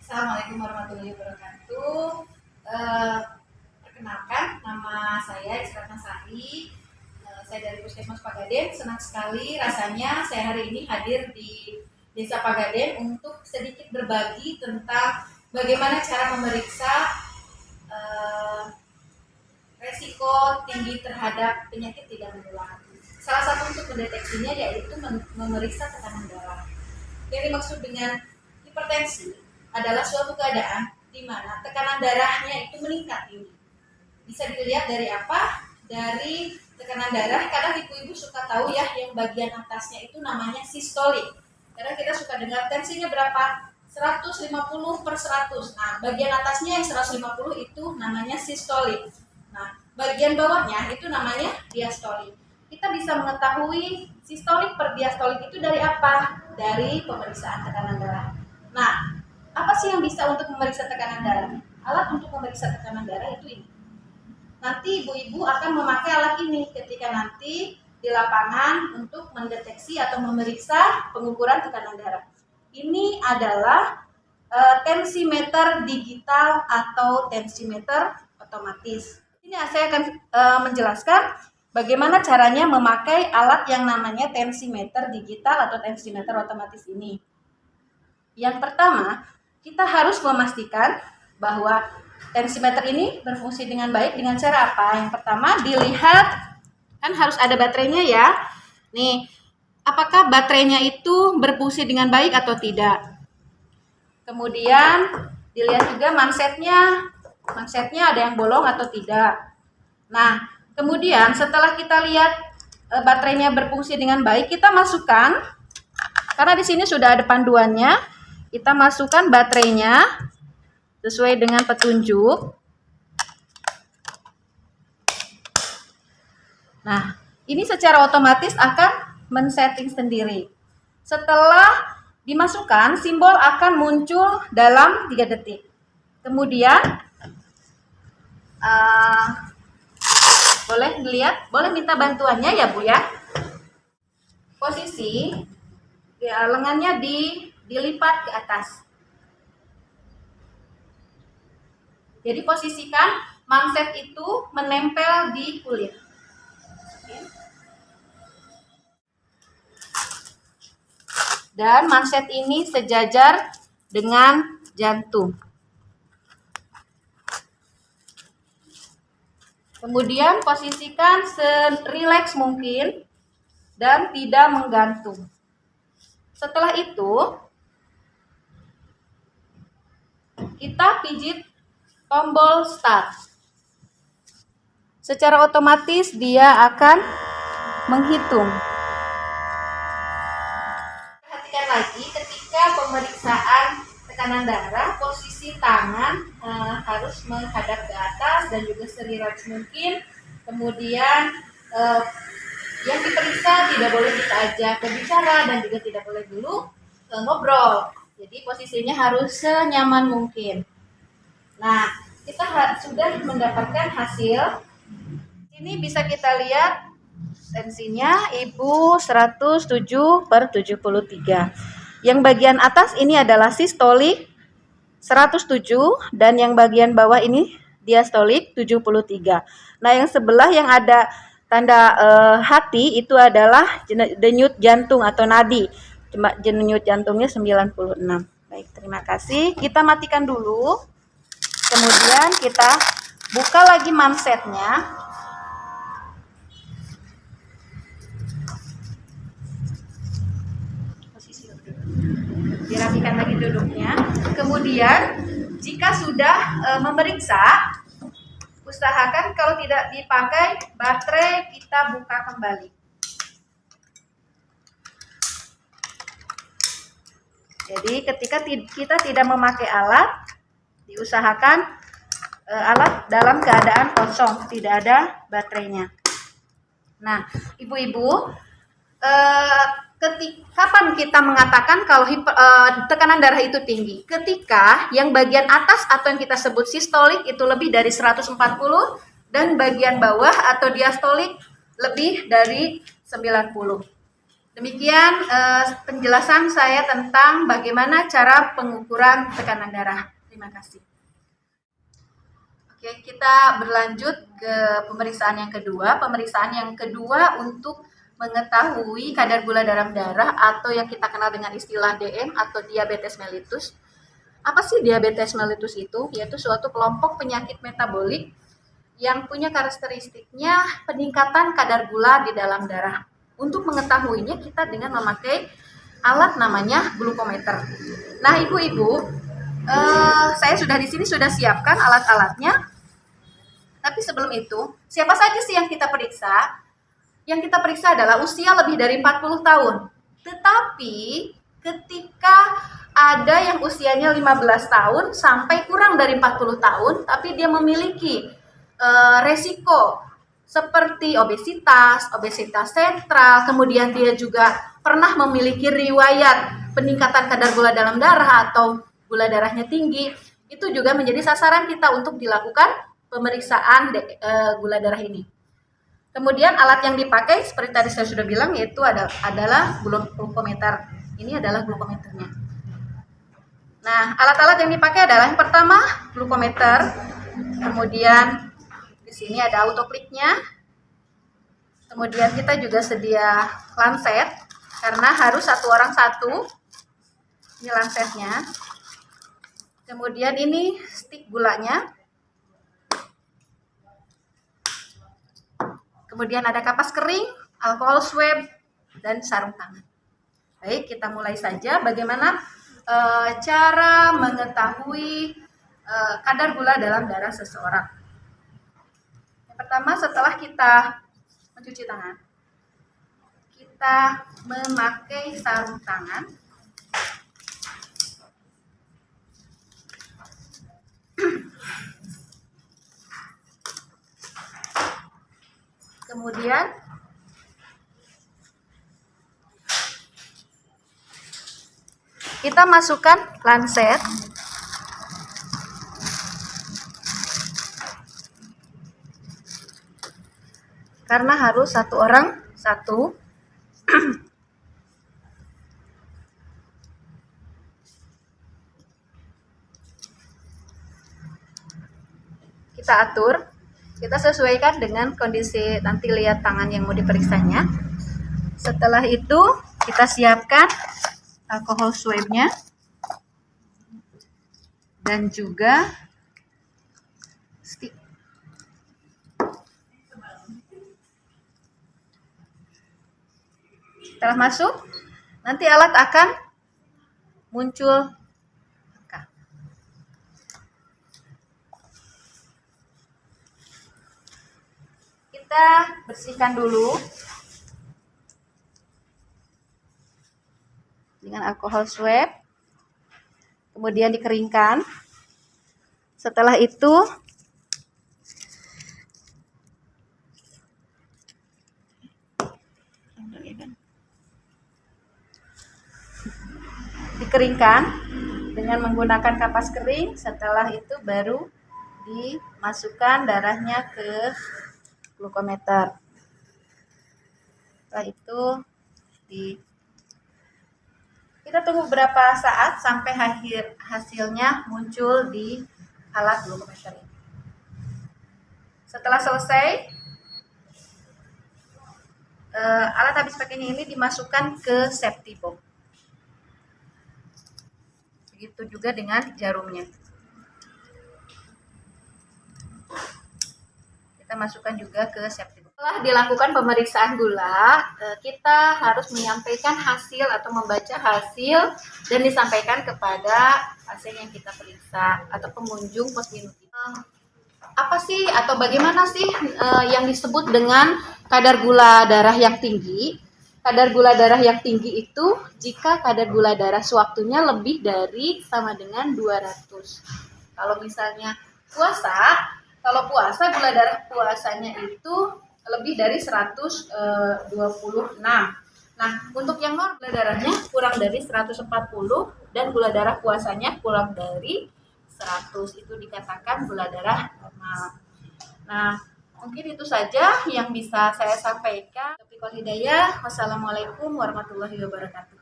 Assalamualaikum warahmatullahi wabarakatuh. Eh, Perkenalkan, nama saya Isratna Sari. Saya dari Puskesmas Pagaden. Senang sekali rasanya saya hari ini hadir di Desa Pagaden untuk sedikit berbagi tentang bagaimana cara memeriksa eh, resiko tinggi terhadap penyakit tidak menular. Salah satu untuk mendeteksinya yaitu memeriksa tekanan darah. Yang dimaksud dengan hipertensi adalah suatu keadaan di mana tekanan darahnya itu meningkat tinggi. Bisa dilihat dari apa? Dari tekanan darah. Kadang ibu-ibu suka tahu ya, yang bagian atasnya itu namanya sistolik. Kadang kita suka dengar tensinya berapa? 150/100. Nah, bagian atasnya yang 150 itu namanya sistolik. Nah, bagian bawahnya itu namanya diastolik. Kita bisa mengetahui sistolik per diastolik itu dari apa? Dari pemeriksaan tekanan darah. Nah, apa sih yang bisa untuk memeriksa tekanan darah? Alat untuk memeriksa tekanan darah itu ini. Nanti ibu-ibu akan memakai alat ini ketika nanti di lapangan untuk mendeteksi atau memeriksa pengukuran tekanan darah. Ini adalah tensimeter digital atau tensimeter otomatis. Ini saya akan menjelaskan bagaimana caranya memakai alat yang namanya tensimeter digital atau tensimeter otomatis ini. Yang pertama, kita harus memastikan bahwa tensimeter ini berfungsi dengan baik dengan cara apa? Yang pertama, dilihat, kan harus ada baterainya ya. Nih, apakah baterainya itu berfungsi dengan baik atau tidak? Kemudian dilihat juga mansetnya ada yang bolong atau tidak. Nah, kemudian setelah kita lihat baterainya berfungsi dengan baik, kita masukkan, karena di sini sudah ada panduannya, kita masukkan baterainya sesuai dengan petunjuk. Nah, ini secara otomatis akan men-setting sendiri. Setelah dimasukkan, simbol akan muncul dalam 3 detik. Kemudian boleh dilihat, boleh minta bantuannya ya Bu ya. Posisi ya, lengannya dilipat ke atas. Jadi posisikan manset itu menempel di kulit. Dan manset ini sejajar dengan jantung. Kemudian posisikan serileks mungkin dan tidak menggantung. Setelah itu, kita pijit tombol start. Secara otomatis dia akan menghitung. Perhatikan lagi ketika pemeriksaan tekanan darah, posisi tangan harus menghadap ke atas dan juga serileks mungkin. Kemudian yang diperiksa tidak boleh kita ajak berbicara dan juga tidak boleh dulu ngobrol. Jadi posisinya harus senyaman mungkin. Nah, kita sudah mendapatkan hasil. Ini bisa kita lihat tensinya Ibu 107/73. Yang bagian atas ini adalah sistolik 107 dan yang bagian bawah ini diastolik 73. Nah, yang sebelah yang ada tanda hati itu adalah denyut jantung atau nadi. Denyut jantungnya 96. Baik, terima kasih. Kita matikan dulu. Kemudian kita buka lagi mansetnya. Dirapikan lagi duduknya. Kemudian jika sudah memeriksa, usahakan kalau tidak dipakai baterai, kita buka kembali. Jadi ketika kita tidak memakai alat, diusahakan alat dalam keadaan kosong, tidak ada baterainya. Nah, ibu-ibu, kapan kita mengatakan kalau tekanan darah itu tinggi? Ketika yang bagian atas atau yang kita sebut sistolik itu lebih dari 140 dan bagian bawah atau diastolik lebih dari 90. Demikian penjelasan saya tentang bagaimana cara pengukuran tekanan darah. Terima kasih. Oke, kita berlanjut ke pemeriksaan yang kedua. Pemeriksaan yang kedua untuk mengetahui kadar gula dalam darah atau yang kita kenal dengan istilah DM atau diabetes mellitus. Apa sih diabetes mellitus itu? Yaitu suatu kelompok penyakit metabolik yang punya karakteristiknya peningkatan kadar gula di dalam darah. Untuk mengetahuinya kita dengan memakai alat namanya glukometer. Nah, ibu-ibu, saya sudah di sini sudah siapkan alat-alatnya. Tapi sebelum itu, siapa saja sih yang kita periksa? Yang kita periksa adalah usia lebih dari 40 tahun. Tetapi ketika ada yang usianya 15 tahun sampai kurang dari 40 tahun, tapi dia memiliki resiko seperti obesitas sentral, kemudian dia juga pernah memiliki riwayat peningkatan kadar gula dalam darah atau gula darahnya tinggi, itu juga menjadi sasaran kita untuk dilakukan pemeriksaan gula darah ini. Kemudian alat yang dipakai seperti tadi saya sudah bilang yaitu adalah glukometer. Ini adalah glukometernya. Nah, alat-alat yang dipakai adalah yang pertama glukometer, kemudian di sini ada autokliknya. Kemudian kita juga sedia lancet karena harus satu orang satu. Ini lancetnya. Kemudian ini stik gulanya. Kemudian ada kapas kering, alkohol swab, dan sarung tangan. Baik, kita mulai saja bagaimana cara mengetahui kadar gula dalam darah seseorang. Pertama, setelah kita mencuci tangan, kita memakai sarung tangan. Kemudian kita masukkan lancet. Karena harus satu orang satu. Kita atur, kita sesuaikan dengan kondisi nanti lihat tangan yang mau diperiksanya. Setelah itu kita siapkan alkohol swabnya dan juga stick. Setelah masuk, nanti alat akan muncul angka. Kita bersihkan dulu dengan alkohol swab, kemudian dikeringkan. Setelah itu dikeringkan dengan menggunakan kapas kering. Setelah itu baru dimasukkan darahnya ke glukometer. Setelah itu kita tunggu beberapa saat sampai hasilnya muncul di alat glukometer ini. Setelah selesai, alat habis pakainya ini dimasukkan ke safety box. Begitu juga dengan jarumnya. Kita masukkan juga ke safety box. Setelah dilakukan pemeriksaan gula, kita harus menyampaikan hasil atau membaca hasil dan disampaikan kepada pasien yang kita periksa atau pengunjung pos minum. Apa sih atau bagaimana sih yang disebut dengan kadar gula darah yang tinggi? Kadar gula darah yang tinggi itu jika kadar gula darah sewaktunya lebih dari sama dengan 200. Kalau misalnya kalau puasa gula darah puasanya itu lebih dari 126. Nah, untuk yang normal gula darahnya kurang dari 140 dan gula darah puasanya kurang dari 100 itu dikatakan gula darah normal. Nah, Mungkin itu saja yang bisa saya sampaikan. Taufiq wal hidayah. Wassalamualaikum warahmatullahi wabarakatuh.